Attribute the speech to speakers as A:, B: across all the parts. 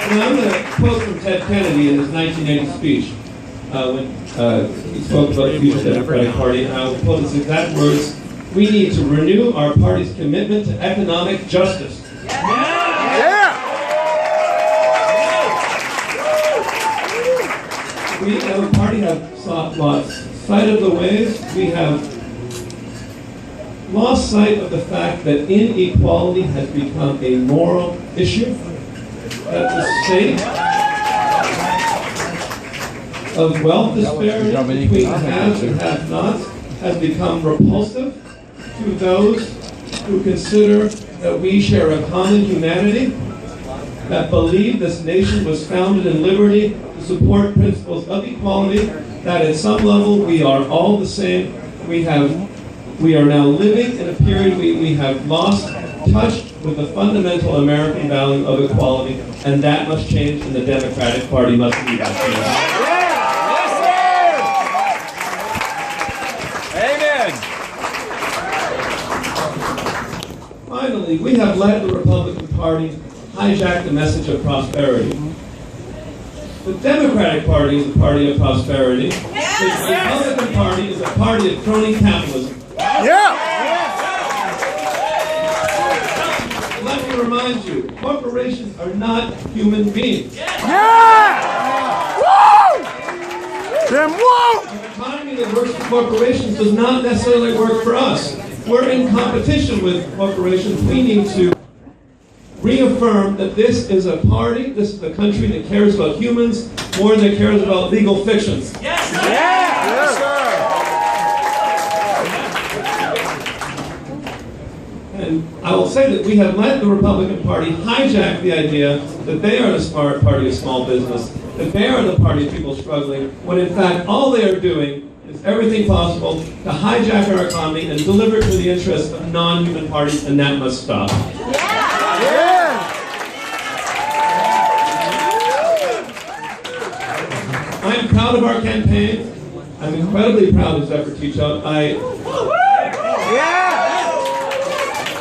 A: Now I'm going to quote from Ted Kennedy in his 1980 speech when he spoke about the future Democratic Party, and I will quote his exact words: "We need to renew our party's commitment to economic justice." We as a party have lost sight of the ways. We have lost sight of the fact that inequality has become a moral issue, that the state of wealth disparity between haves and have-nots has become repulsive to those who consider that we share a common humanity, that believe this nation was founded in liberty to support principles of equality, that at some level we are all the same. We are now living in a period we have lost touch with the fundamental American value of equality, and that must change, and the Democratic Party must lead that change.
B: Amen.
A: Finally, we have let the Republican Party hijack the message of prosperity. The Democratic Party is a party of prosperity. The Republican Party is a party of crony capitalism. Let me remind you, corporations are not human beings. An economy that works for corporations does not necessarily work for us. We're in competition with corporations. We need to reaffirm that this is a party, this is a country that cares about humans more than it cares about legal fictions.
B: Yes, sir. Yes, sir.
A: And I will say that we have let the Republican Party hijack the idea that they are the smart party of small business, that they are the party of people struggling, when in fact all they are doing is everything possible to hijack our economy and deliver it to the interests of non-human parties, and that must stop. I am proud of our campaign. I'm incredibly proud of Zephyr Teachout.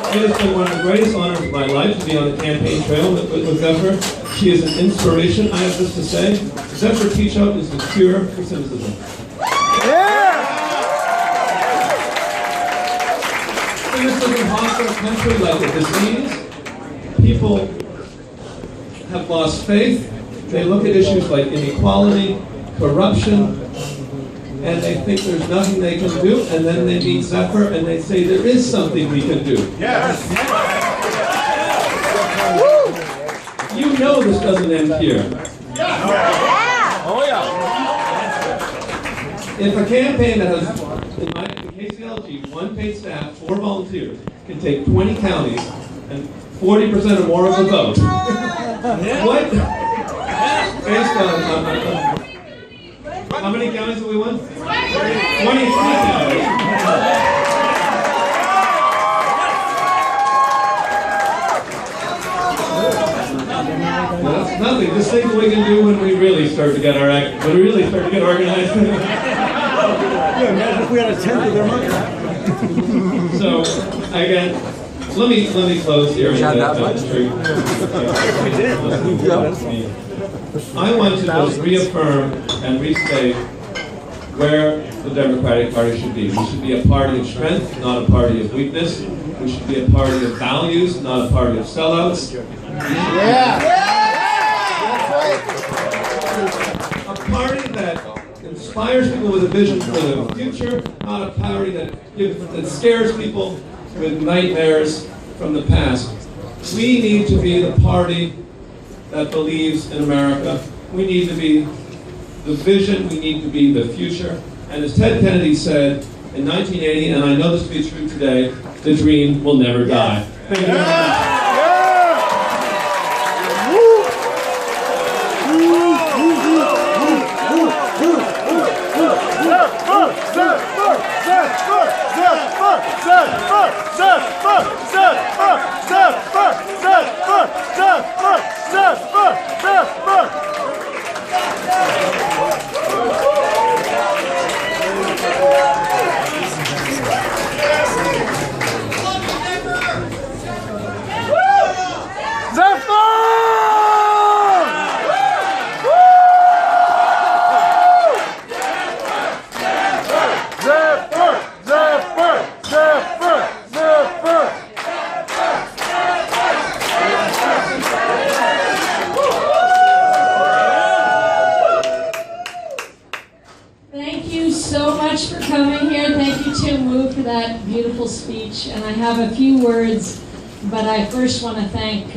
A: It has been one of the greatest honors of my life to be on the campaign trail with Zephyr. She is an inspiration, I have this to say. Zephyr Teachout is the cure for cynicism. Cynicism haunts our country like a disease. People have lost faith. They look at issues like inequality, corruption, and they think there's nothing they can do, and then they meet Zephyr and they say there is something we can do.
B: Yes.
A: You know this doesn't end here.
B: Oh yeah.
A: If a campaign that has, in my KCLG, 1 paid staff, 4 volunteers, can take 20 counties and 40% or more of the vote, what? Based on how many counties have we won? 23 counties. That's nothing. Just think what we can do when we really start to get our act, when we really start to get organized.
C: Yeah, imagine if we had a tenth of their money.
A: So again, let me close here. I want to just reaffirm and restate where the Democratic Party should be. We should be a party of strength, not a party of weakness. We should be a party of values, not a party of sellouts. A party that inspires people with a vision for the future, not a party that scares people with nightmares from the past. We need to be the party that believes in America. We need to be the vision, we need to be the future. And as Ted Kennedy said in 1980, and I know this to be true today, the dream will never die. Thank you very much.
D: speech, and I have a few words, but I first want to thank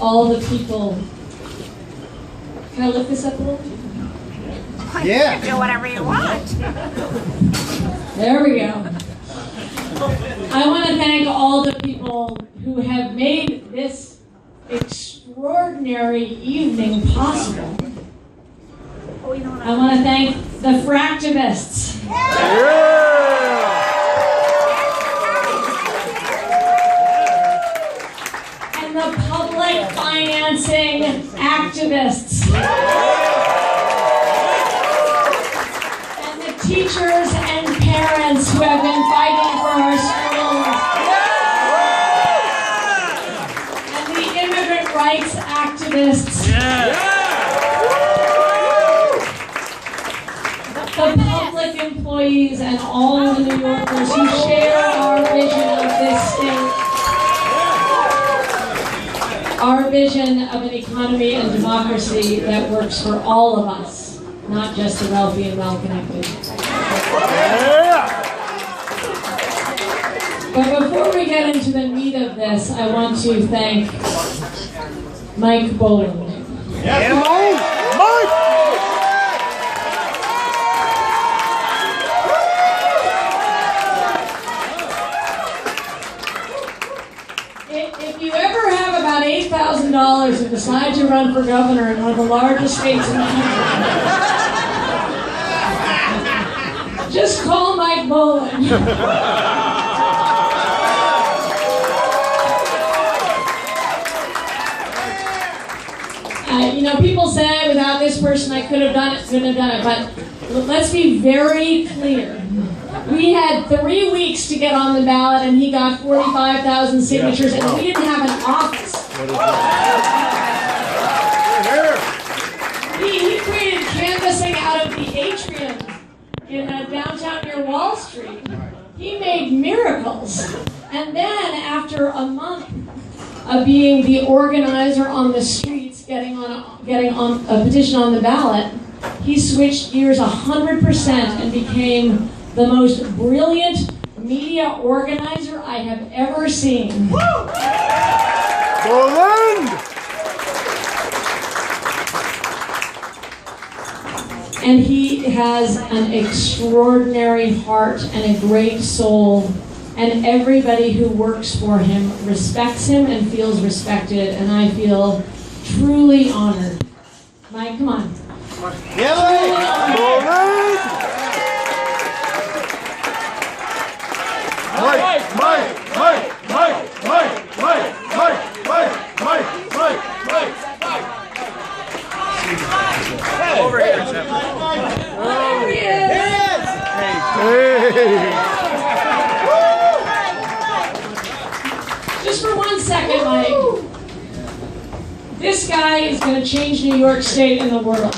D: all the people. Can I lift this up a little?
E: Yeah. Do whatever you want.
D: There we go. I want to thank all the people who have made this extraordinary evening possible. I want to thank the fractivists. And the public financing activists. And the teachers and parents who have been fighting for our schools. And the immigrant rights activists. The public employees and all the New Yorkers who share our vision of this state. Our vision of an economy and democracy that works for all of us, not just the wealthy and well-connected. But before we get into the meat of this, I want to thank Mike Boland. If you ever have about $8,000 and decide to run for governor in one of the largest states in the country, just call Mike Boland. You know, people say without this person I couldn't have done it, but let's be very clear. We had 3 weeks to get on the ballot, and he got 45,000 signatures, and we didn't have an office. He created canvassing out of the atrium in downtown near Wall Street. He made miracles. And then, after a month of being the organizer on the streets, getting on a petition on the ballot, he switched gears 100% and became the most brilliant media organizer I have ever seen.
B: Boland!
D: And he has an extraordinary heart and a great soul, and everybody who works for him respects him and feels respected, and I feel truly honored. Mike, come on.
B: Yeah, over here, Zephyr.
D: There he is. Just for 1 second, Mike. This guy is going to change New York State and the world.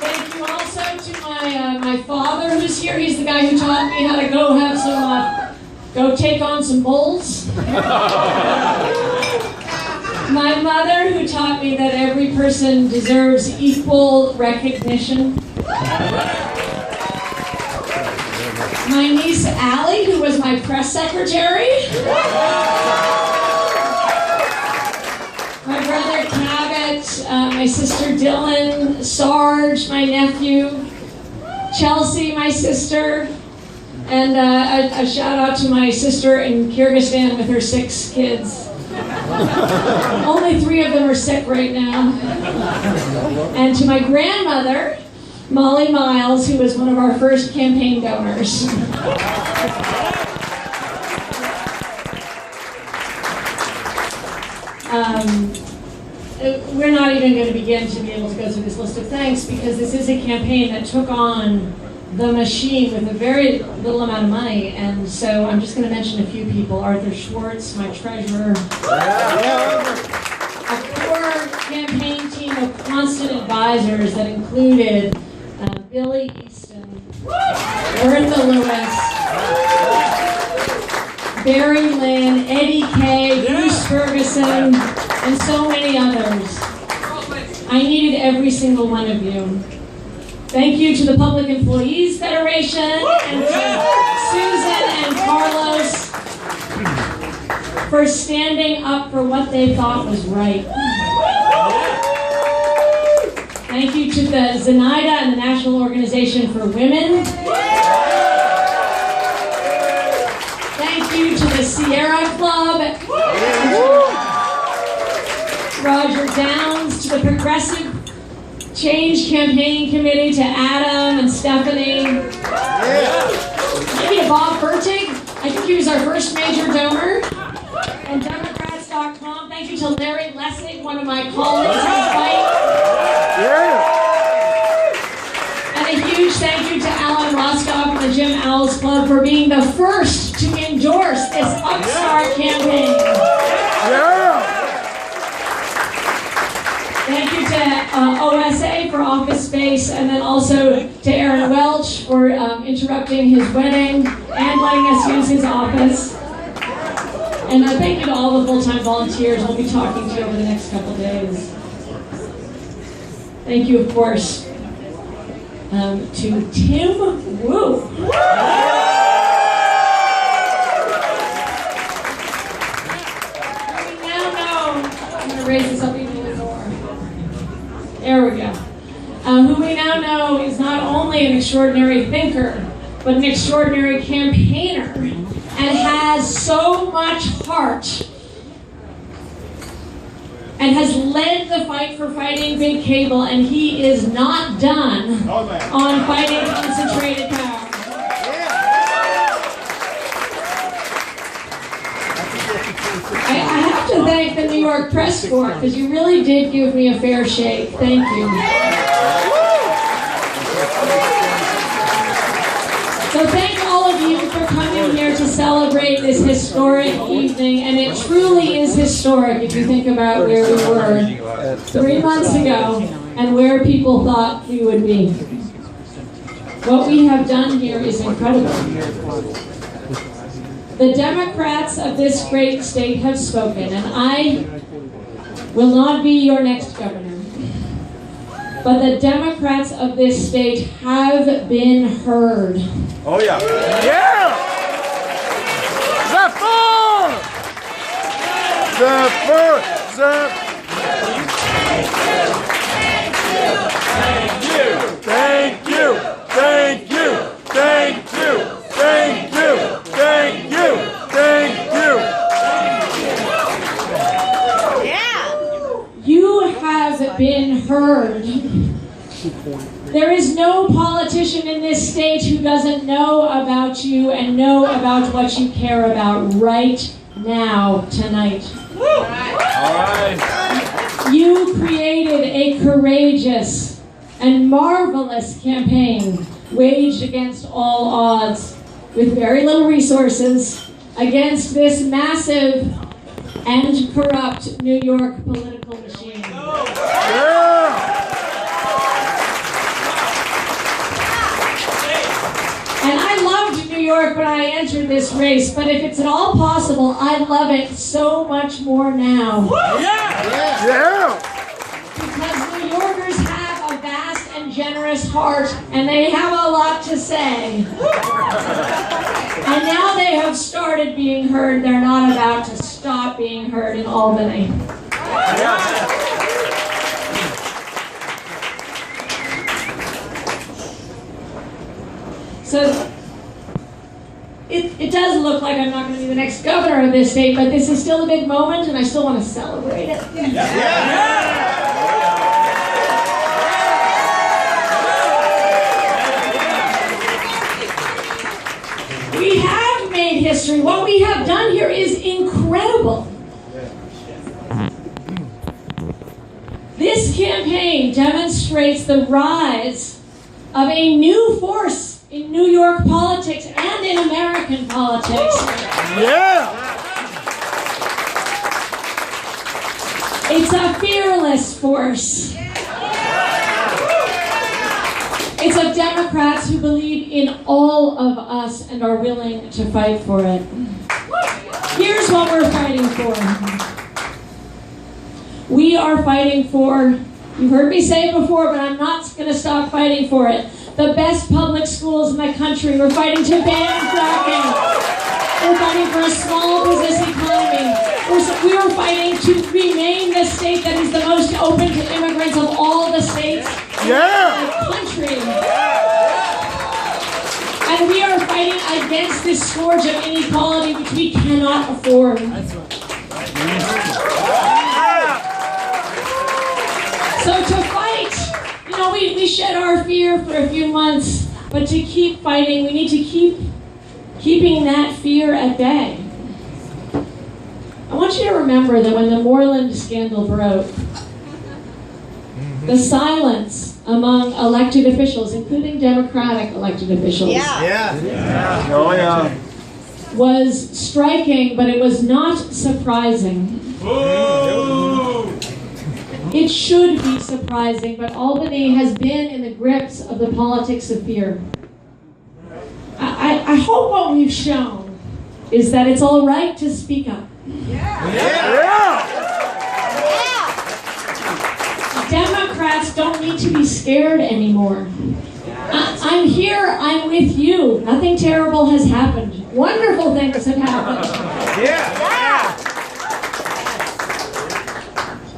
D: Thank you also to my father who's here. He's the guy who taught me how to go take on some bulls. My mother who taught me that every person deserves equal recognition. My niece Allie, who was my press secretary. My brother Cabot, my sister Dylan, Sarge, my nephew, Chelsea, my sister, and a shout out to my sister in Kyrgyzstan with her 6 kids. Only 3 of them are sick right now. And to my grandmother, Molly Miles, who was one of our first campaign donors. We're not even going to begin to be able to go through this list of thanks because this is a campaign that took on the machine with a very little amount of money, and so I'm just going to mention a few people. Arthur Schwartz, my treasurer. A core campaign team of constant advisors that included Billy Easton, Bertha Lewis, Barry Lynn, Eddie Kay, Bruce Ferguson, and so many others. I needed every single one of you. Thank you to the Public Employees Federation and to Susan and Carlos for standing up for what they thought was right. Thank you to the Zenaida and the National Organization for Women. Thank you to the Sierra Club. Roger Downs, to the Progressive Change Campaign Committee, to Adam and Stephanie. Maybe to Bob Fertig. I think he was our first major donor. And Democrats.com. Thank you to Larry Lessig, one of my colleagues in the fight. And a huge thank you to Alan Roscoff and the Jim Owls Club for being the first to endorse this upstart campaign. Thank you to OSA for office space, and then also to Aaron Welch for interrupting his wedding and letting us use his office. And thank you to all the full-time volunteers we'll be talking to over the next couple of days. Thank you, of course, to Tim Wu. We now know, I'm going to raise this up even more. There we go. Who we now know is not only an extraordinary thinker, but an extraordinary campaigner, and has so much heart, and has led the fight for fighting big cable, and he is not done on fighting concentrated power. I have to thank the New York Press Corps, because you really did give me a fair shake. Thank you. So thank all of you for coming here to celebrate this historic evening, and it truly is historic if you think about where we were 3 months ago and where people thought we would be. What we have done here is incredible. The Democrats of this great state have spoken, and I will not be your next governor. But the Democrats of this state have been heard.
B: Oh, yeah. Yeah! Zephyr! Zephyr! Zephyr! Thank you! Thank you! Thank you! Thank you! Thank you! Thank you! Thank you!
E: Yeah.
D: You have been heard. There is no politician in this state who doesn't know about you and know about what you care about right now, tonight.
B: All right.
D: You created a courageous and marvelous campaign waged against all odds, with very little resources, against this massive and corrupt New York political machine.
B: Yeah!
D: And I loved New York when I entered this race, but if it's at all possible, I love it so much more now.
B: Yeah! Yeah!
D: Because New Yorkers have a vast and generous heart, and they have a lot to say. And now they have started being heard. They're not about to stop being heard in Albany. So it does look like I'm not going to be the next governor of this state, but this is still a big moment, and I still want to celebrate it. We have made history. What we have done here is incredible. This campaign demonstrates the rise of a new force in New York politics and in American politics.
B: Yeah!
D: It's a fearless force. It's of Democrats who believe in all of us and are willing to fight for it. Here's what we're fighting for. We are fighting for You've heard me say it before, but I'm not going to stop fighting for it. The best public schools in the country. We're fighting to ban fracking. We're fighting for a small business economy. We are fighting to remain the state that is the most open to immigrants of all the states in the country. And we are fighting against this scourge of inequality which we cannot afford. So to fight, we shed our fear for a few months, but to keep fighting, we need to keeping that fear at bay. I want you to remember that when the Moreland scandal broke, the silence among elected officials, including Democratic elected officials, was striking, but it was not surprising. It should be surprising, but Albany has been in the grips of the politics of fear. I hope what we've shown is that it's all right to speak up. Democrats don't need to be scared anymore. I'm here, I'm with you. Nothing terrible has happened. Wonderful things have happened.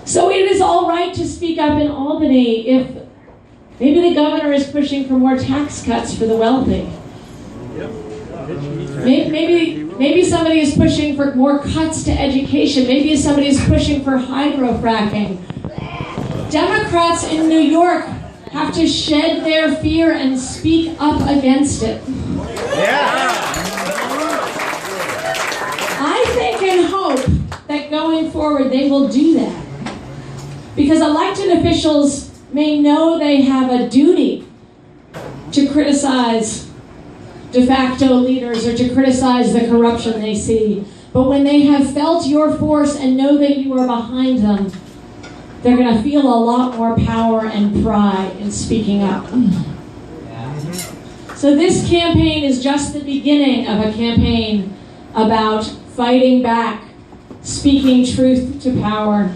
D: So it is all right to speak up in Albany if maybe the governor is pushing for more tax cuts for the wealthy. Maybe somebody is pushing for more cuts to education. Maybe somebody is pushing for hydrofracking. Democrats in New York have to shed their fear and speak up against it. I think and hope that going forward they will do that. Because elected officials may know they have a duty to criticize de facto leaders or to criticize the corruption they see. But when they have felt your force and know that you are behind them, they're going to feel a lot more power and pride in speaking up. So this campaign is just the beginning of a campaign about fighting back, speaking truth to power.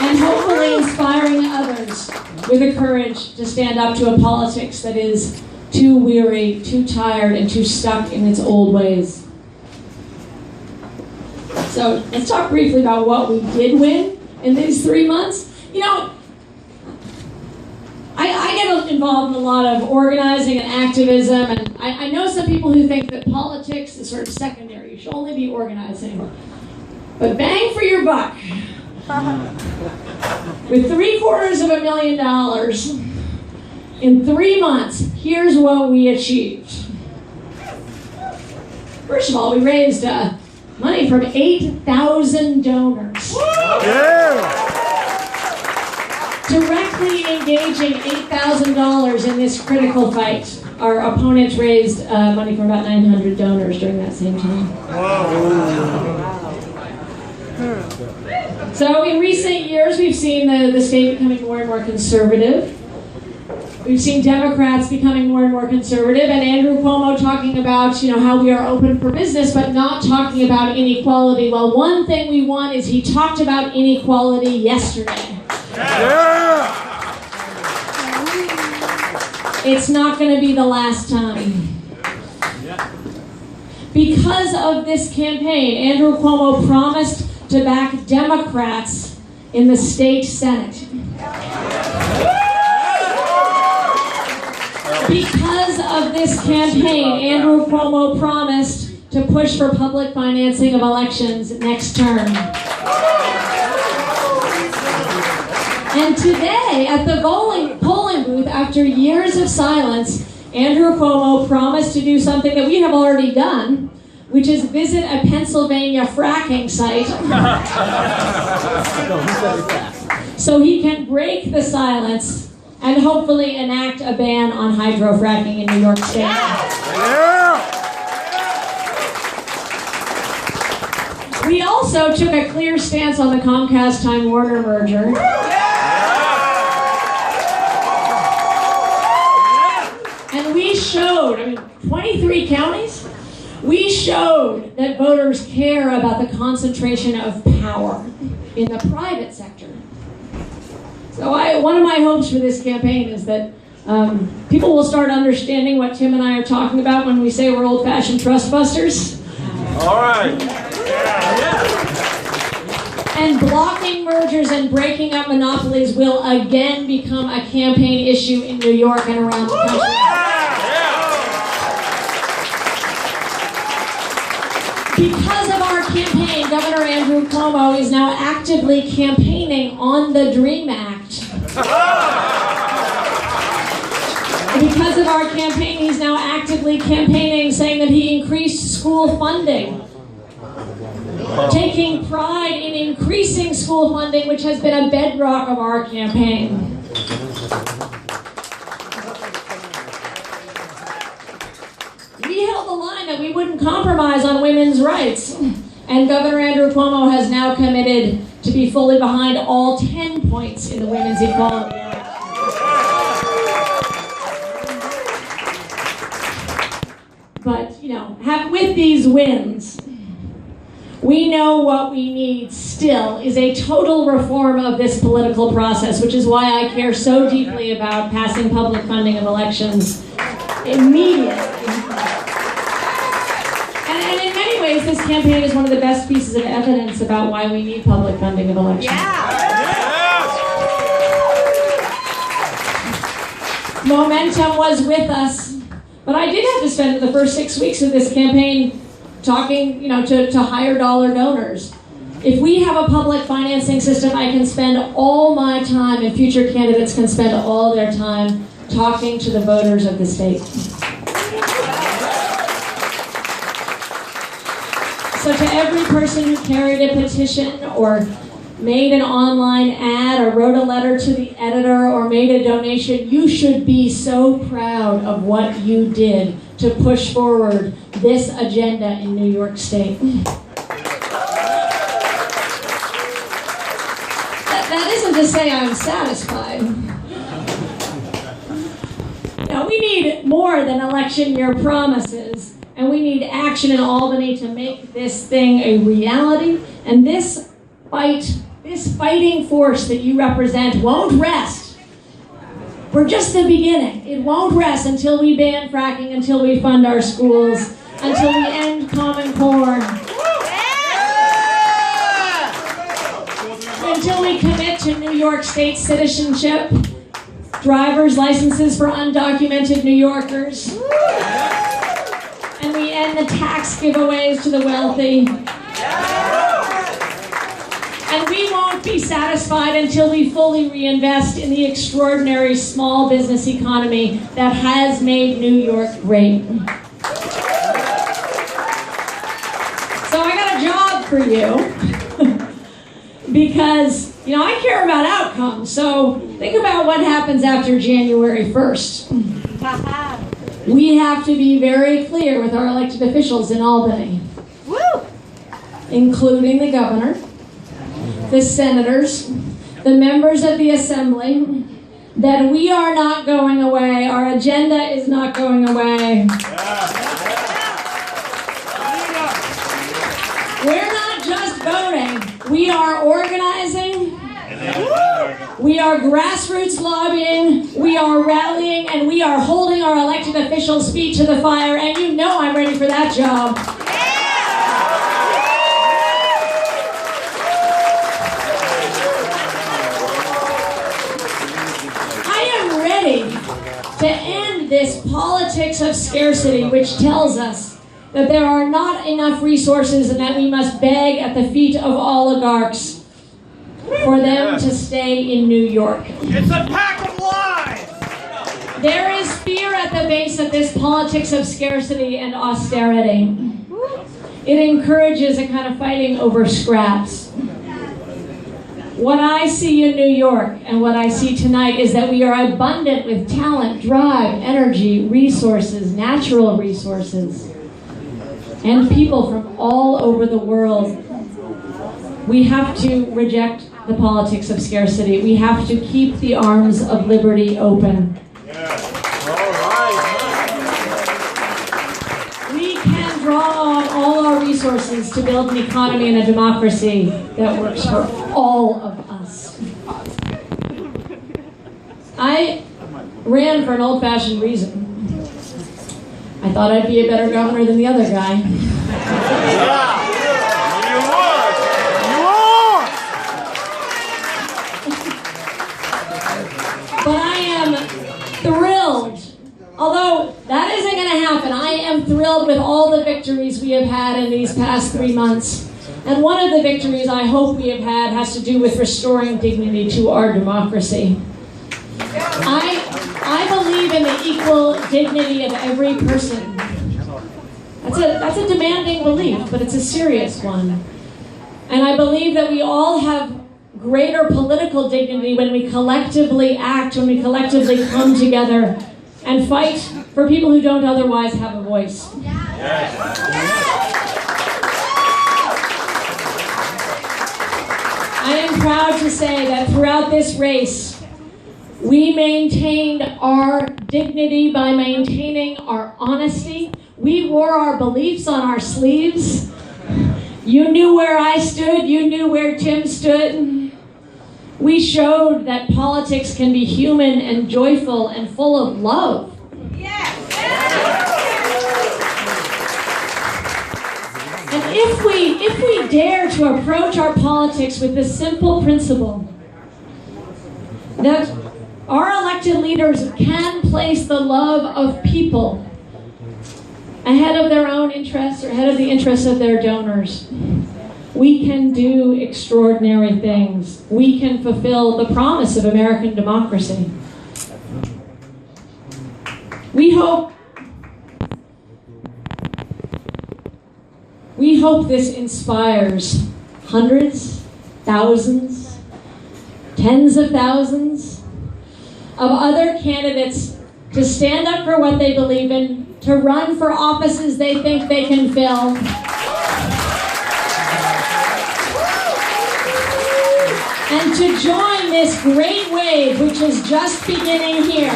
D: And hopefully inspiring others with the courage to stand up to a politics that is too weary, too tired, and too stuck in its old ways. So let's talk briefly about what we did win in these 3 months. I get involved in a lot of organizing and activism, and I know some people who think that politics is sort of secondary. You should only be organizing. But bang for your buck. With $750,000 in 3 months, here's what we achieved. First of all, we raised money from 8,000 donors. Directly engaging $8,000 in this critical fight. Our opponents raised money from about 900 donors during that same time. So in recent years, we've seen the state becoming more and more conservative. We've seen Democrats becoming more and more conservative, and Andrew Cuomo talking about, how we are open for business, but not talking about inequality. Well, one thing we won is he talked about inequality yesterday. It's not going to be the last time. Because of this campaign, Andrew Cuomo promised to back Democrats in the state Senate. Because of this campaign, Andrew Cuomo promised to push for public financing of elections next term. And today, at the polling booth, after years of silence, Andrew Cuomo promised to do something that we have already done, which is visit a Pennsylvania fracking site so he can break the silence and hopefully enact a ban on hydrofracking in New York State. We also took a clear stance on the Comcast-Time Warner merger. And we showed, 23 counties, we showed that voters care about the concentration of power in the private sector. So one of my hopes for this campaign is that people will start understanding what Tim and I are talking about when we say we're old-fashioned trust busters.
B: All right.
D: And blocking mergers and breaking up monopolies will again become a campaign issue in New York and around the country. Because of our campaign, Governor Andrew Cuomo is now actively campaigning on the DREAM Act. Because of our campaign, he's now actively campaigning, saying that he increased school funding. Taking pride in increasing school funding, which has been a bedrock of our campaign. We held the line that we wouldn't compromise on women's rights. And Governor Andrew Cuomo has now committed to be fully behind all 10 points in the Women's Equality Act. But, with these wins, we know what we need still is a total reform of this political process, which is why I care so deeply about passing public funding of elections immediately. And in many ways, this campaign is one of the best pieces of evidence about why we need public funding of elections. Momentum was with us, but I did have to spend the first 6 weeks of this campaign talking, to higher dollar donors. If we have a public financing system, I can spend all my time, and future candidates can spend all their time talking to the voters of the state. So to every person who carried a petition or made an online ad or wrote a letter to the editor or made a donation, you should be so proud of what you did to push forward this agenda in New York State. That isn't to say I'm satisfied. Now, we need more than election year promises, and we need action in Albany to make this thing a reality. And this fighting force that you represent won't rest. We're just the beginning. It won't rest until we ban fracking, until we fund our schools, until we end Common Core, until we commit to New York State citizenship, driver's licenses for undocumented New Yorkers, and we end the tax giveaways to the wealthy. And we won't be satisfied until we fully reinvest in the extraordinary small business economy that has made New York great. So I got a job for you because, I care about outcomes. So think about what happens after January 1st. We have to be very clear with our elected officials in Albany, including the governor, the senators, the members of the assembly, that we are not going away. Our agenda is not going away. We're not just voting. We are organizing. We are grassroots lobbying. We are rallying, and we are holding our elected officials' feet to the fire. And I'm ready for that job. To end this politics of scarcity, which tells us that there are not enough resources and that we must beg at the feet of oligarchs for them to stay in New York.
B: It's a pack of lies!
D: There is fear at the base of this politics of scarcity and austerity. It encourages a kind of fighting over scraps. What I see in New York and what I see tonight is that we are abundant with talent, drive, energy, resources, natural resources, and people from all over the world. We have to reject the politics of scarcity. We have to keep the arms of liberty open. We can draw on all our resources to build an economy and a democracy that works for all of us. I ran for an old-fashioned reason. I thought I'd be a better governor than the other guy. But I am thrilled. Although that isn't going to happen, I am thrilled with all the victories we have had in these past 3 months. And one of the victories I hope we have had has to do with restoring dignity to our democracy. I believe in the equal dignity of every person. That's a demanding belief, but it's a serious one. And I believe that we all have greater political dignity when we collectively act, when we collectively come together and fight for people who don't otherwise have a voice. I am proud to say that throughout this race, we maintained our dignity by maintaining our honesty. We wore our beliefs on our sleeves. You knew where I stood, you knew where Tim stood. We showed that politics can be human and joyful and full of love. And if we dare to approach our politics with the simple principle that our elected leaders can place the love of people ahead of their own interests or ahead of the interests of their donors, we can do extraordinary things. We can fulfill the promise of American democracy. We hope this inspires hundreds, thousands, tens of thousands of other candidates to stand up for what they believe in, to run for offices they think they can fill, and to join this great wave, which is just beginning here,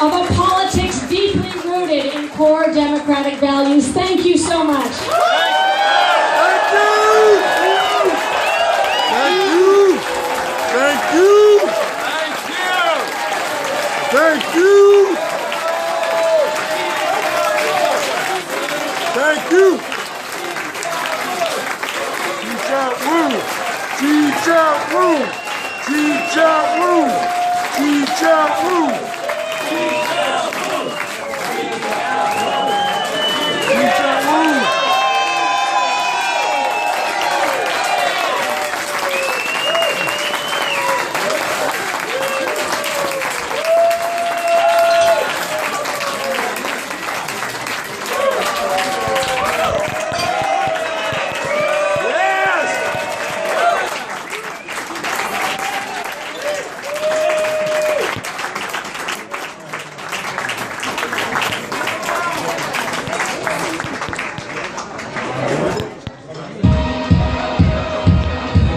D: of a politics deeply rooted in core democratic values. Thank you so much.
F: Thank you. Teachout, woo.